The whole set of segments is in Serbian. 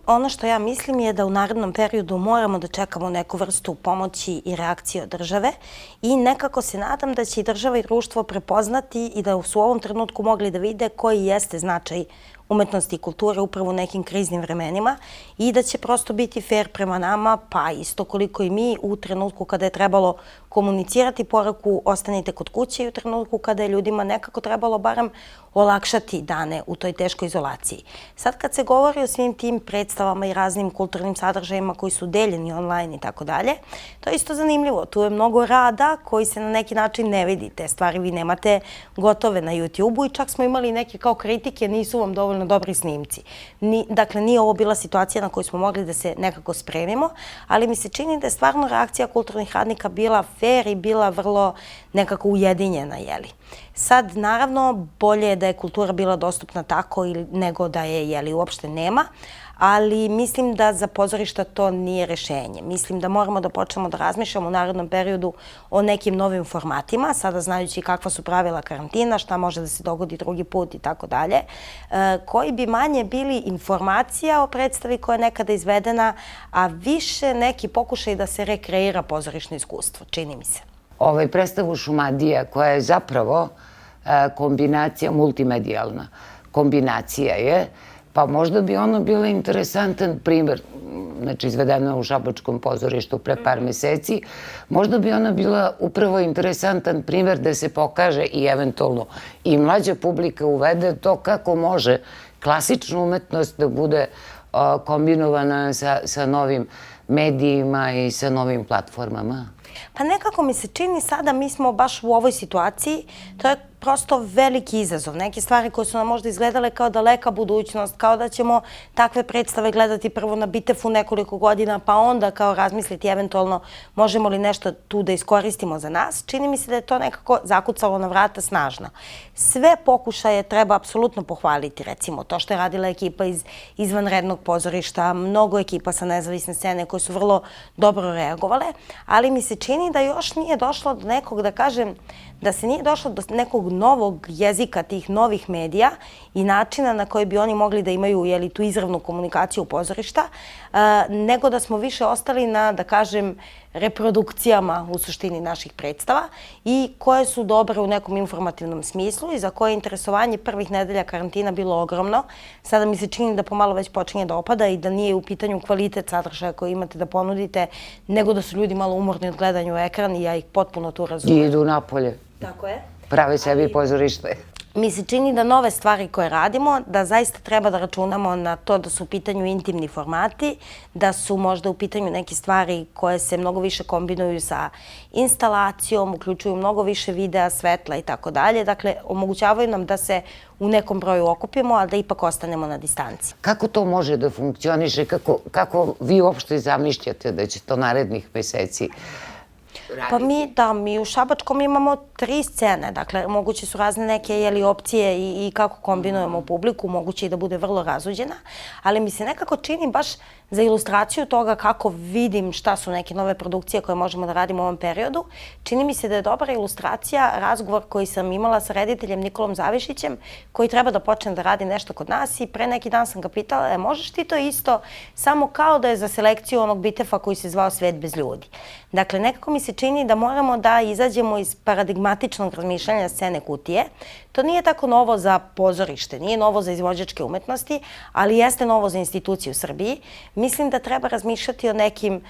ono što ja mislim je da u narednom periodu moramo da čekamo neku vrstu pomoći i reakcije od države i nekako se nadam da će i država i društvo prepoznati i da su u ovom trenutku mogli da vide koji jeste značaj umetnosti i kulture upravo u nekim kriznim vremenima i da će prosto biti fair prema nama, pa isto koliko i mi u trenutku kada je trebalo komunicirati poruku ostanite kod kuće i u trenutku kada je ljudima nekako trebalo barem olakšati dane u toj teškoj izolaciji. Sad kad se govori o svim tim predstavama i raznim kulturnim sadržajima koji su deljeni online i tako dalje, to je isto zanimljivo. Tu je mnogo rada koji se na neki način ne vidi. Te stvari vi nemate gotove na YouTube-u i čak smo imali neke kao kritike, nisu vam dovoljno dobri snimci. Dakle, nije ovo bila situacija na koju smo mogli da se nekako spremimo, ali mi se čini da je stvarno reakcija kulturnih radnika bila fair i bila vrlo nekako ujedinjena, jeli. Sad, naravno, bolje je da je kultura bila dostupna tako nego da je, jeli, uopšte nema, ali mislim da za pozorišta to nije rešenje. Mislim da moramo da počnemo da razmišljamo u narednom periodu o nekim novim formatima, sada znajući kakva su pravila karantina, šta može da se dogodi drugi put i tako dalje, koji bi manje bili informacija o predstavi koja je nekada izvedena, a više neki pokušaj da se rekreira pozorišno iskustvo, čini mi se. Predstavu Šumadija, koja je zapravo kombinacija, multimedijalna kombinacija je, pa možda bi ono bilo interesantan primer, znači izvedena u Šabačkom pozorištu pre par meseci, možda bi ona bila upravo interesantan primer da se pokaže i eventualno i mlađa publika uvede to kako može klasična umetnost da bude kombinovana sa novim medijima i sa novim platformama. Pa nekako mi se čini sada, mi smo baš u ovoj situaciji, to je prosto veliki izazov. Neke stvari koje su nam možda izgledale kao daleka budućnost, kao da ćemo takve predstave gledati prvo na Bitefu nekoliko godina, pa onda kao razmisliti eventualno možemo li nešto tu da iskoristimo za nas. Čini mi se da je to nekako zakucalo na vrata snažno. Sve pokušaje treba apsolutno pohvaliti, recimo to što je radila ekipa iz izvanrednog pozorišta, mnogo ekipa sa nezavisne scene koje su vrlo dobro reagovale, ali mi se čini da još nije došlo do nekog, da kažem, da se nije došlo do nekog novog jezika tih novih medija i načina na koji bi oni mogli da imaju, jeli, tu izravnu komunikaciju pozorišta, nego da smo više ostali na, da kažem, reprodukcijama u suštini naših predstava i koje su dobre u nekom informativnom smislu i za koje interesovanje prvih nedelja karantina bilo ogromno. Sada mi se čini da pomalo već počinje da opada i da nije u pitanju kvalitet sadržaja koji imate da ponudite, nego da su ljudi malo umorni od gledanja u ekran i ja ih potpuno tu razumem. I idu napolje. Tako je. Prave sebi pozorište. Mi se čini da nove stvari koje radimo, da zaista treba da računamo na to da su u pitanju intimni formati, da su možda u pitanju neke stvari koje se mnogo više kombinuju sa instalacijom, uključuju mnogo više videa, svetla i tako dalje. Dakle, omogućavaju nam da se u nekom broju okupimo, a da ipak ostanemo na distanci. Kako to može da funkcioniše? Kako vi uopšte zamišljate da će to narednih meseci Pa mi u Šabačkom imamo 3 scene, dakle, moguće su razne neke opcije i kako kombinujemo publiku, moguće i da bude vrlo razuđena, ali mi se nekako čini baš za ilustraciju toga kako vidim šta su neke nove produkcije koje možemo da radimo u ovom periodu. Čini mi se da je dobra ilustracija razgovor koji sam imala sa rediteljem Nikolom Zavišićem, koji treba da počne da radi nešto kod nas i pre neki dan sam ga pitala, možeš ti to isto, samo kao da je za selekciju onog Bitefa koji se zvao Svet bez ljudi. Dakle, nekako mi se čini da moramo da izađemo iz paradigmatičnog razmišljanja scene kutije. To nije tako novo za pozorište, nije novo za izvođačke umetnosti, ali jeste novo za institucije u Srbiji. Mislim da treba razmišljati o nekim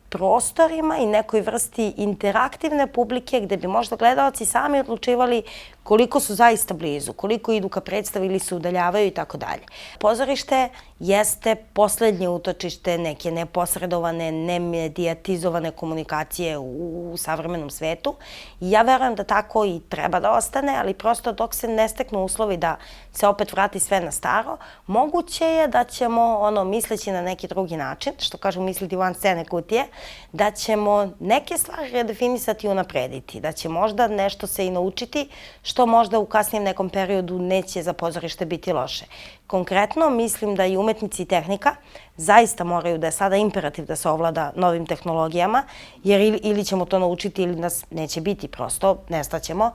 prostorima i nekoj vrsti interaktivne publike gde bi možda gledalci sami odlučivali koliko su zaista blizu, koliko idu ka predstavi ili se udaljavaju i tako dalje. Pozorište jeste poslednje utočište neke neposredovane, nemedijatizovane komunikacije u savremenom svetu. I ja verujem da tako i treba da ostane, ali prosto dok se ne steknu uslovi da se opet vrati sve na staro, moguće je da ćemo, misleći na neki drugi način, što kažu misliti van scene kutije, da ćemo neke stvari redefinisati i unaprediti, da će možda nešto se i naučiti, što možda u kasnijem nekom periodu neće za pozorište biti loše. Konkretno, mislim da i umetnici i tehnika zaista moraju da je sada imperativ da se ovlada novim tehnologijama, jer ili ćemo to naučiti ili nas neće biti, prosto nestaćemo.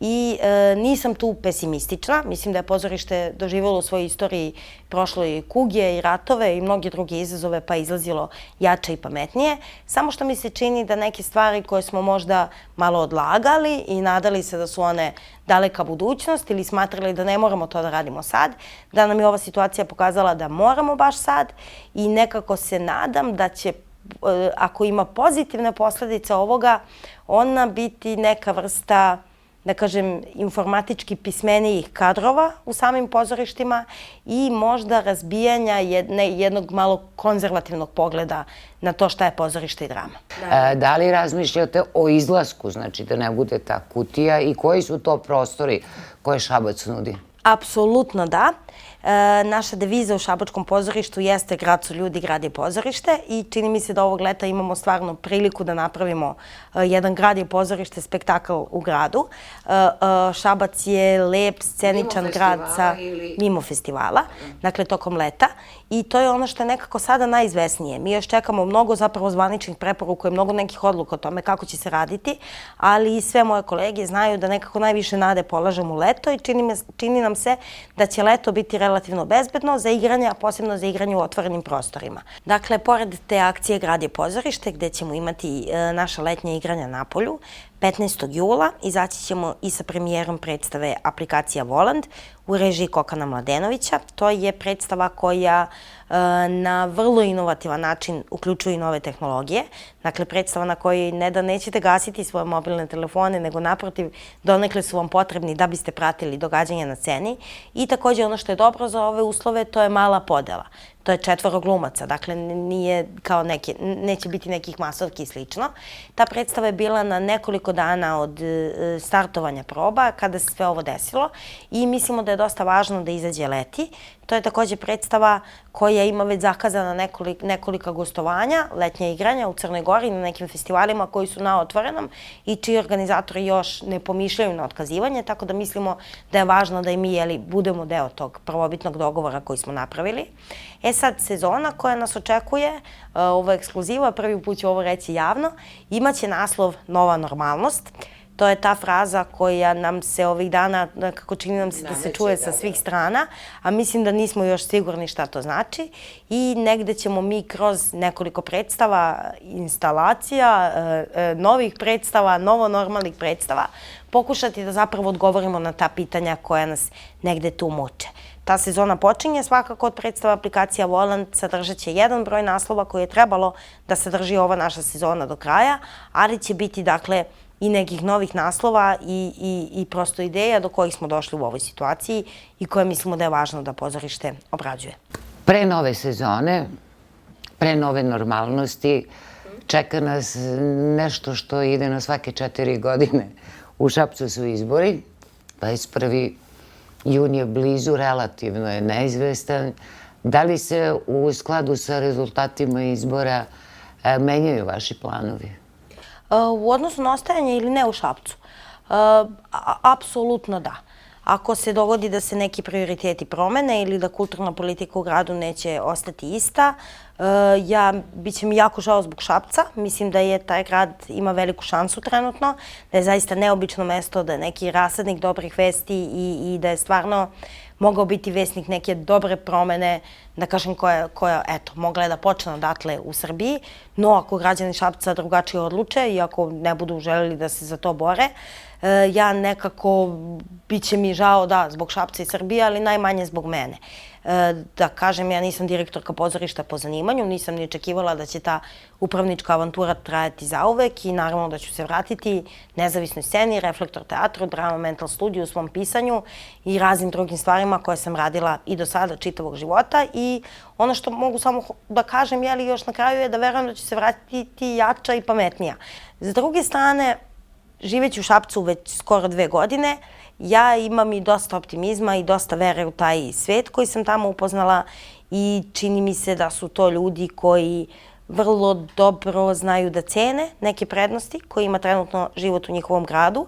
i nisam tu pesimistična. Mislim da je pozorište doživjelo u svojoj istoriji prošlo i kuge i ratove i mnoge druge izazove pa izlazilo jače i pametnije. Samo što mi se čini da neke stvari koje smo možda malo odlagali i nadali se da su one daleka budućnost ili smatrali da ne moramo to da radimo sad, da nam je ova situacija pokazala da moramo baš sad i nekako se nadam da će, ako ima pozitivne posledice ovoga, ona biti neka vrsta, da kažem, informatički pismenijih kadrova u samim pozorištima i možda razbijanja jednog malo konzervativnog pogleda na to šta je pozorište i drama. Da li razmišljate o izlasku, znači da ne bude ta kutija i koji su to prostori koje Šabac nudi? Apsolutno da. Naša deviza u Šabačkom pozorištu jeste grad su ljudi, grad je pozorište i čini mi se da ovog leta imamo stvarno priliku da napravimo jedan grad je pozorište, spektakl u gradu. Šabac je lep, sceničan grad mimo festivala, dakle tokom leta i to je ono što je nekako sada najizvesnije. Mi još čekamo mnogo zapravo zvaničnih preporuka i mnogo nekih odluka o tome kako će se raditi, ali i sve moje kolege znaju da nekako najviše nade polažem u leto i čini nam se da će leto biti relativno bezbedno za igranje, a posebno za igranje u otvorenim prostorima. Dakle, pored te akcije Grad je pozorište, gde ćemo imati naša letnja igranja na polju, 15. jula izaći ćemo i sa premijerom predstave Aplikacija Voland u režiji Kokana Mladenovića. To je predstava koja na vrlo inovativan način uključuje i nove tehnologije. Dakle, predstava na kojoj ne da nećete gasiti svoje mobilne telefone, nego naprotiv, donekle su vam potrebni da biste pratili događanja na sceni. I također ono što je dobro za ove uslove, to je mala podela. To je 4 glumaca, dakle nije kao neće biti nekih masovki i slično. Ta predstava je bila na nekoliko dana od startovanja proba kada se sve ovo desilo i mislimo da je dosta važno da izađe leti. To je također predstava koja ima već zakazana nekolika gostovanja, letnja igranja u Crnoj Gori na nekim festivalima koji su na otvorenom i čiji organizatori još ne pomišljaju na otkazivanje, tako da mislimo da je važno da i mi budemo deo tog prvobitnog dogovora koji smo napravili. Sad, sezona koja nas očekuje, ovo je ekskluziva, prvi put ću ovo reći javno, imaće naslov Nova normalnost. To je ta fraza koja nam se ovih dana, kako čini nam se da se čuje sa svih strana, a mislim da nismo još sigurni šta to znači. I negde ćemo mi kroz nekoliko predstava, instalacija, novih predstava, novonormalnih predstava, pokušati da zapravo odgovorimo na ta pitanja koja nas negde tu muče. Ta sezona počinje svakako od predstava Aplikacija Voland, sadržat će jedan broj naslova koji je trebalo da sadrži ova naša sezona do kraja, ali će biti, dakle, i nekih novih naslova i prosto ideja do kojih smo došli u ovoj situaciji i koje mislimo da je važno da pozorište obrađuje. Pre nove sezone, pre nove normalnosti, čeka nas nešto što ide na svake 4 godine. U Šapcu su izbori, 21. jun je blizu, relativno je neizvestan. Da li se u skladu sa rezultatima izbora menjaju vaši planovi? U odnosu na ostajanje ili ne u Šapcu? Apsolutno da. Ako se dogodi da se neki prioriteti promene ili da kulturna politika u gradu neće ostati ista, bit će mi jako žao zbog Šapca. Mislim da je taj grad ima veliku šansu trenutno, da je zaista neobično mesto, da je neki rasadnik dobrih vesti i da je stvarno mogao biti vesnik neke dobre promene, da kažem, koja, eto, mogla je da počne odatle u Srbiji, no ako građani Šapca drugačije odluče i ako ne budu želeli da se za to bore, ja nekako, bit će mi žao, da, zbog Šapca i Srbije, ali najmanje zbog mene. Da kažem, ja nisam direktorka pozorišta po zanimanju, nisam ni očekivala da će ta upravnička avantura trajati zauvek i naravno da ću se vratiti nezavisnoj sceni, Reflektor teatru, Drama Mental Studio u svom pisanju i raznim drugim stvarima koje sam radila i do sada čitavog života i ono što mogu samo da kažem, još na kraju je da verujem da ću se vratiti jača i pametnija. S druge strane, živeći u Šapcu već skoro 2 godine, ja imam i dosta optimizma i dosta vere u taj svet koji sam tamo upoznala i čini mi se da su to ljudi koji vrlo dobro znaju da cene neke prednosti koje ima trenutno život u njihovom gradu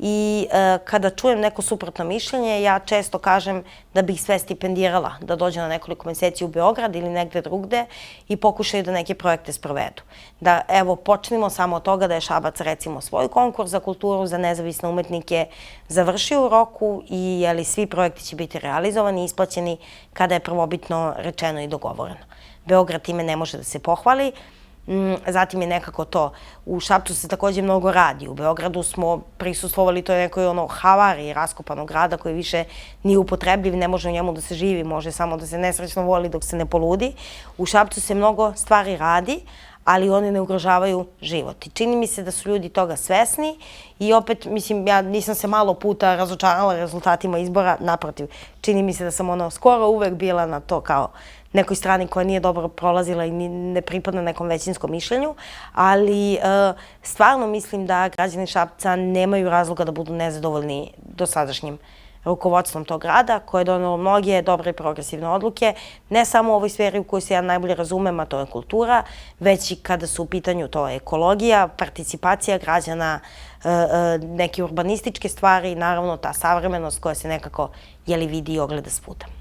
i kada čujem neko suprotno mišljenje, ja često kažem da bih sve stipendirala, da dođe na nekoliko meseci u Beograd ili negde drugde i pokušaju da neke projekte sprovedu. Da, evo, počnemo samo od toga da je Šabac, recimo, svoj konkurs za kulturu, za nezavisne umetnike završio u roku i svi projekti će biti realizovani i isplaćeni kada je prvobitno rečeno i dogovoreno. Beograd time ne može da se pohvali. Zatim je nekako to, u Šapcu se takođe mnogo radi, u Beogradu smo prisustvovali toj nekoj havariji raskopanog grada koji više nije upotrebljiv, ne može u njemu da se živi, može samo da se nesrećno voli dok se ne poludi. U Šapcu se mnogo stvari radi, ali oni ne ugrožavaju život. I čini mi se da su ljudi toga svesni i opet, mislim, ja nisam se malo puta razočarala rezultatima izbora, naprotiv, čini mi se da sam skoro uvek bila na to kao nekoj strani koja nije dobro prolazila i ne pripada nekom većinskom mišljenju, ali stvarno mislim da građani Šapca nemaju razloga da budu nezadovoljni dosadašnjim rukovodstvom tog grada, koje je donelo mnoge dobre i progresivne odluke, ne samo u ovoj sferi u kojoj se ja najbolje razumem, a to je kultura, već i kada su u pitanju to ekologija, participacija građana, neke urbanističke stvari i naravno ta savremenost koja se nekako vidi i ogleda svuda.